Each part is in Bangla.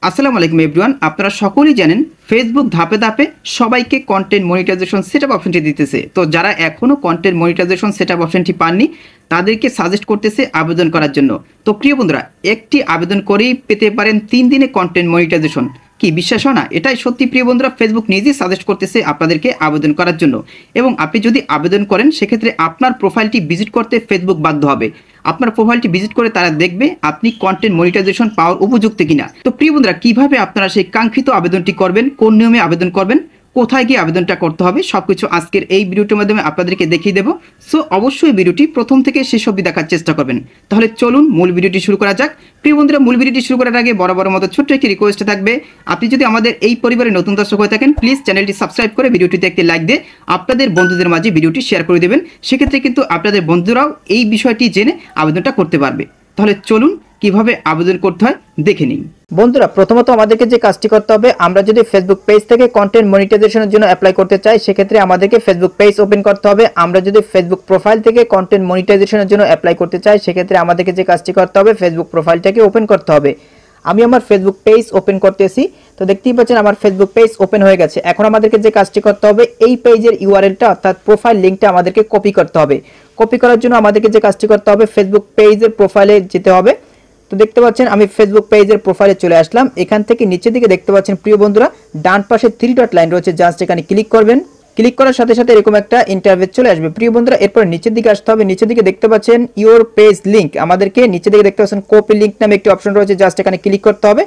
আসসালামু আলাইকুম এভরিওয়ান, আপনারা সকলেই জানেন ফেসবুক ধাপে ধাপে সবাইকে কন্টেন্ট মনিটাইজেশন সেটআপ অপশনটি দিতেছে। তো যারা এখনও কন্টেন্ট মনিটাইজেশন সেটআপ অপশনটি পাননি তাদেরকে সাজেস্ট করতেছে আবেদন করার জন্য। তো প্রিয় বন্ধুরা, একটি আবেদন করেই পেতে পারেন 3 দিনে কন্টেন্ট মনিটাইজেশন। কি বিশ্বাস হয় না? এটাই সত্যি প্রিয় বন্ধুরা, ফেসবুক নিজেই সাজেস্ট করতেছে আপনাদেরকে আবেদন করার জন্য। এবং আপনি যদি আবেদন করেন সেক্ষেত্রে আপনার প্রোফাইলটি ভিজিট করতে ফেসবুক বাধ্য হবে। আপনার প্রোফাইলটি ভিজিট করে তারা দেখবে আপনি কন্টেন্ট মনিটাইজেশন পাওয়ার উপযুক্ত কিনা। তো প্রিয় বন্ধুরা, কিভাবে আপনারা সেই কাঙ্ক্ষিত আবেদনটি করবেন, কোন নিয়মে আবেদন করবেন, কোথায় গিয়ে আবেদনটা করতে হবে, সবকিছু আজকের এই ভিডিওটির মাধ্যমে আপনাদেরকে দেখিয়ে দেবো। সো অবশ্যই ভিডিওটি প্রথম থেকে শেষ অবধি দেখার চেষ্টা করবেন। তাহলে চলুন মূল ভিডিওটি শুরু করা যাক। প্রিয় বন্ধুরা, মূল ভিডিওটি শুরু করার আগে বরাবর মতো ছোট্ট একটি রিকোয়েস্ট থাকবে, আপনি যদি আমাদের এই পরিবারে নতুন দর্শক হয়ে থাকেন প্লিজ চ্যানেলটি সাবস্ক্রাইব করে ভিডিওটিতে একটি লাইক দিয়ে আপনাদের বন্ধুদের মাঝে ভিডিওটি শেয়ার করে দেবেন। সেক্ষেত্রে কিন্তু আপনাদের বন্ধুরাও এই বিষয়টি জেনে আবেদনটা করতে পারবে। তাহলে চলুন কিভাবে আবেদন করতে হয় দেখে নিন। বন্ধুরা, প্রথমত আমাদেরকে যে কাজটি করতে হবে, আমরা যদি ফেসবুক পেজ থেকে কন্টেন্ট মনিটাইজেশনের জন্য অ্যাপ্লাই করতে চাই সেক্ষেত্রে আমাদেরকে ফেসবুক পেজ ওপেন করতে হবে। আমরা যদি ফেসবুক প্রোফাইল থেকে কন্টেন্ট মনিটাইজেশনের জন্য অ্যাপ্লাই করতে চাই সেক্ষেত্রে আমাদেরকে যে কাজটি করতে হবে, ফেসবুক প্রোফাইলটাকে ওপেন করতে হবে। আমি আমার ফেসবুক পেজ ওপেন করতেছি। তো দেখতেই পাচ্ছেন আমার ফেসবুক পেজ ওপেন হয়ে গেছে। এখন আমাদেরকে যে কাজটি করতে হবে, এই পেজের ইউআরএলটা অর্থাৎ প্রোফাইল লিঙ্কটা আমাদেরকে কপি করতে হবে। কপি করার জন্য আমাদেরকে যে কাজটি করতে হবে, ফেসবুক পেজের প্রোফাইলে যেতে হবে। তো দেখতে পাচ্ছেন আমি ফেসবুক পেজের প্রোফাইলে চলে আসলাম। এখান থেকে নিচের দিকে দেখতে পাচ্ছেন প্রিয় বন্ধুরা, ডান পাশে 3 ডট লাইন রয়েছে, জাস্ট এখানে ক্লিক করবেন। ক্লিক করার সাথে সাথে এরকম একটা ইন্টারফেস চলে আসবে প্রিয় বন্ধুরা। এরপর নিচের দিকে আসতে হবে। নিচের দিকে দেখতে পাচ্ছেন ইওর পেজ লিঙ্ক, আমাদেরকে নিচের দিকে দেখতে পাচ্ছেন কপি লিঙ্ক নামে একটি অপশন রয়েছে, জাস্ট এখানে ক্লিক করতে হবে।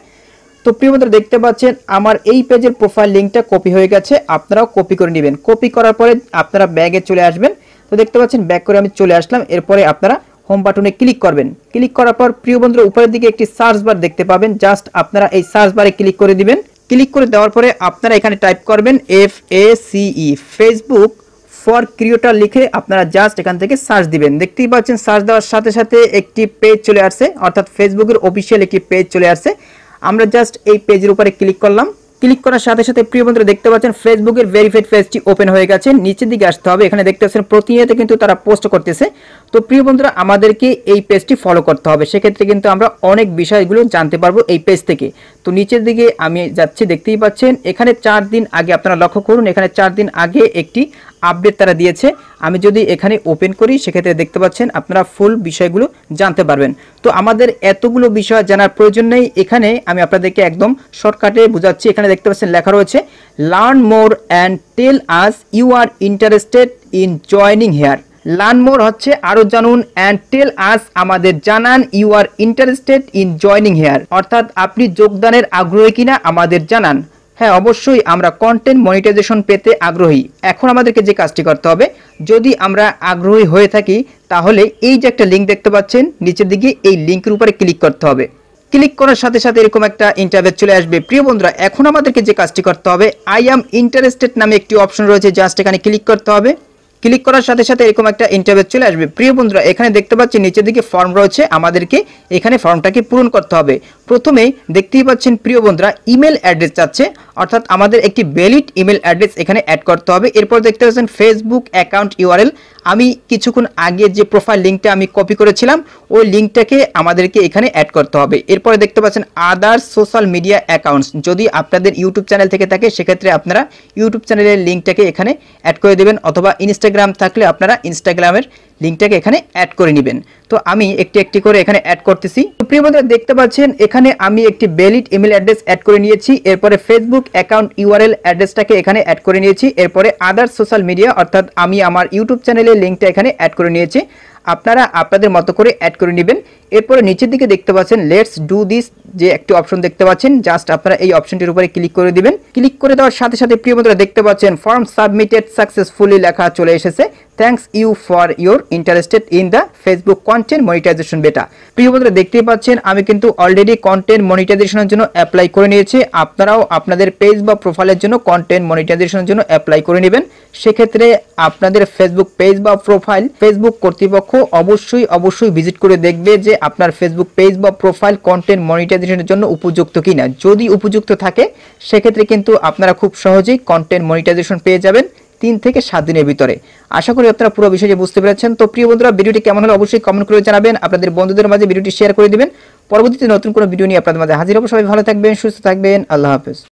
তো প্রিয় বন্ধুরা, দেখতে পাচ্ছেন আমার এই পেজের প্রোফাইল লিঙ্কটা কপি হয়ে গেছে। আপনারাও কপি করে নেবেন। কপি করার পরে আপনারা ব্যাগে চলে আসবেন। তো দেখতে পাচ্ছেন ব্যাক করে আমি চলে আসলাম। এরপরে আপনারা হোম বাটনে ক্লিক করবেন। ক্লিক করার পর প্রিয় বন্ধুরা, উপরের দিকে একটি সার্চ বার দেখতে পাবেন, জাস্ট আপনারা এই সার্চ বারে ক্লিক করে দিবেন। ক্লিক করে দেওয়ার পরে আপনারা এখানে টাইপ করবেন FACE, ফেসবুক ফর ক্রিয়েটর লিখে আপনারা জাস্ট এখান থেকে সার্চ দিবেন। দেখতেই পাচ্ছেন সার্চ দেওয়ার সাথে সাথে একটি পেজ চলে আসছে, অর্থাৎ ফেসবুকের অফিসিয়াল একটি পেজ চলে আসছে। আমরা জাস্ট এই পেজের উপরে ক্লিক করলাম। ক্লিক করার সাথে সাথে প্রিয় বন্ধুরা দেখতে পাচ্ছেন ফেসবুকের ভেরিফাইড পেজটি ওপেন হয়ে গেছে। নিচের দিকে আসতে হবে। এখানে দেখতে পাচ্ছেন প্রতিনিয়ত কিন্তু তারা পোস্ট করতেছে। তো প্রিয় বন্ধুরা, আমাদেরকে এই পেজটি ফলো করতে হবে। সেক্ষেত্রে কিন্তু আমরা অনেক বিষয়গুলো জানতে পারবো এই পেজ থেকে। তো নিচের দিকে আমি যাচ্ছি, দেখতেই পাচ্ছেন এখানে 4 দিন আগে আপনারা লক্ষ্য করুন, এখানে 4 দিন আগে একটি আপডেট তারা দিয়েছে। আমি যদি এখানে ওপেন করি সেক্ষেত্রে দেখতে পাচ্ছেন আপনারা ফুল বিষয়গুলো জানতে পারবেন। তো আমাদের এতগুলো বিষয় জানার প্রয়োজন নেই। এখানে আমি আপনাদেরকে একদম শর্টকাটে বোঝাচ্ছি। এখানে দেখতে পাচ্ছেন লেখা রয়েছে learn more and tell us you are interested in joining here. Learn more হচ্ছে আরো জানুন, অ্যান্ড টেল আস আমাদের জানান, you are interested in joining here অর্থাৎ আপনি যোগদানের আগ্রহী কিনা আমাদের জানান। হ্যাঁ, অবশ্যই আমরা কন্টেন্ট মনিটাইজেশন পেতে আগ্রহী। এখন আমাদেরকে যে কাজটি করতে হবে, যদি আমরা আগ্রহী হয়ে থাকি তাহলে এই যে একটা লিঙ্ক দেখতে পাচ্ছেন নিচের দিকে, এই লিঙ্কের উপরে ক্লিক করতে হবে। ক্লিক করার সাথে সাথে এরকম একটা ইন্টারফেস চলে আসবে। প্রিয় বন্ধুরা, এখন আমাদেরকে যে কাজটি করতে হবে, আই অ্যাম ইন্টারেস্টেড নামে একটি অপশন রয়েছে, জাস্ট এখানে ক্লিক করতে হবে। ক্লিক করার সাথে সাথে এরকম একটা ইন্টারফেস চলে আসবে। প্রিয় বন্ধুরা, এখানে দেখতে পাচ্ছেন নিচের দিকে ফর্ম রয়েছে, আমাদেরকে এখানে ফর্মটাকে পূরণ করতে হবে। প্রথমেই দেখতেই পাচ্ছেন প্রিয় বন্ধুরা, ইমেল অ্যাড্রেস চাচ্ছে, অর্থাৎ আমাদের একটি ভ্যালিড ইমেল অ্যাড্রেস এখানে অ্যাড করতে হবে। এরপর দেখতে পাচ্ছেন ফেসবুক অ্যাকাউন্ট ইউআরএল, আমি কিছুক্ষণ আগে যে প্রোফাইল লিঙ্কটা আমি কপি করেছিলাম ওই লিঙ্কটাকে আমাদেরকে এখানে অ্যাড করতে হবে। এরপরে দেখতে পাচ্ছেন আদার সোশ্যাল মিডিয়া অ্যাকাউন্টস, যদি আপনাদের ইউটিউব চ্যানেল থেকে থাকে সেক্ষেত্রে আপনারা ইউটিউব চ্যানেলের লিঙ্কটাকে এখানে অ্যাড করে দেবেন, অথবা ইনস্টাগ্রাম থাকলে আপনারা ইনস্টাগ্রামের লিঙ্কটাকে এখানে অ্যাড করে নেবেন। তো আমি একটি একটি করে এখানে অ্যাড করতেছি। তো প্রিয় বন্ধুরা, দেখতে পাচ্ছেন এখানে আমি একটি ভ্যালিড ইমেল অ্যাড্রেস অ্যাড করে নিয়েছি। এরপরে ফেসবুক অ্যাকাউন্ট ইউআরএল অ্যাড্রেসটাকে এখানে অ্যাড করে নিয়েছি। এরপরে আদার সোশ্যাল মিডিয়া অর্থাৎ আমি আমার ইউটিউব চ্যানেলের লিঙ্কটা এখানে অ্যাড করে নিয়েছি। আপনারা আপনাদের মতো করে অ্যাড করে নেবেন। এরপরে নিচের দিকে দেখতে পাচ্ছেন লেটস ডু দিস যে একটি অপশন দেখতে পাচ্ছেন, জাস্ট আপনারা এই অপশনটির উপরে ক্লিক করে দিবেন। ক্লিক করে দেওয়ার সাথে সাথে প্রিয় বন্ধুরা দেখতে পাচ্ছেন ফর্ম সাবমিটেড সাকসেসফুলি লেখা চলে এসেছে। Thanks you for your interested in the Facebook content monetization beta. প্রিয় বন্ধুরা, দেখতেই পাচ্ছেন আমি কিন্তু অলরেডি কন্টেন্ট মনিটাইজেশনের জন্য অ্যাপ্লাই করে নিয়েছি। আপনারাও আপনাদের পেজ বা প্রোফাইলের জন্য কন্টেন্ট মনিটাইজেশনের জন্য অ্যাপ্লাই করে নেবেন। সেক্ষেত্রে আপনাদের ফেসবুক পেজ বা প্রোফাইল ফেসবুক কর্তৃপক্ষ অবশ্যই ভিজিট করে দেখবে যে আপনার ফেসবুক পেজ বা প্রোফাইল কন্টেন্ট মনিটাইজেশনের জন্য উপযুক্ত কিনা। যদি উপযুক্ত থাকে সেক্ষেত্রে কিন্তু আপনারা খুব সহজেই কন্টেন্ট মনিটাইজেশন পেয়ে যাবেন 3 থেকে 7 দিনের ভিতরে। আশা করি আপনারা পুরো বিষয়টি বুঝতে পেরেছেন। তো প্রিয় বন্ধুরা, ভিডিওটি কেমন হলো অবশ্যই কমেন্ট করে জানাবেন। আপনাদের বন্ধুদের মাঝে ভিডিওটি শেয়ার করে দিবেন। পরবর্তীতে নতুন কোনো ভিডিও নিয়ে আপনাদের মাঝে হাজির হবো। সবাই ভালো থাকবেন, সুস্থ থাকবেন, আল্লাহ হাফেজ।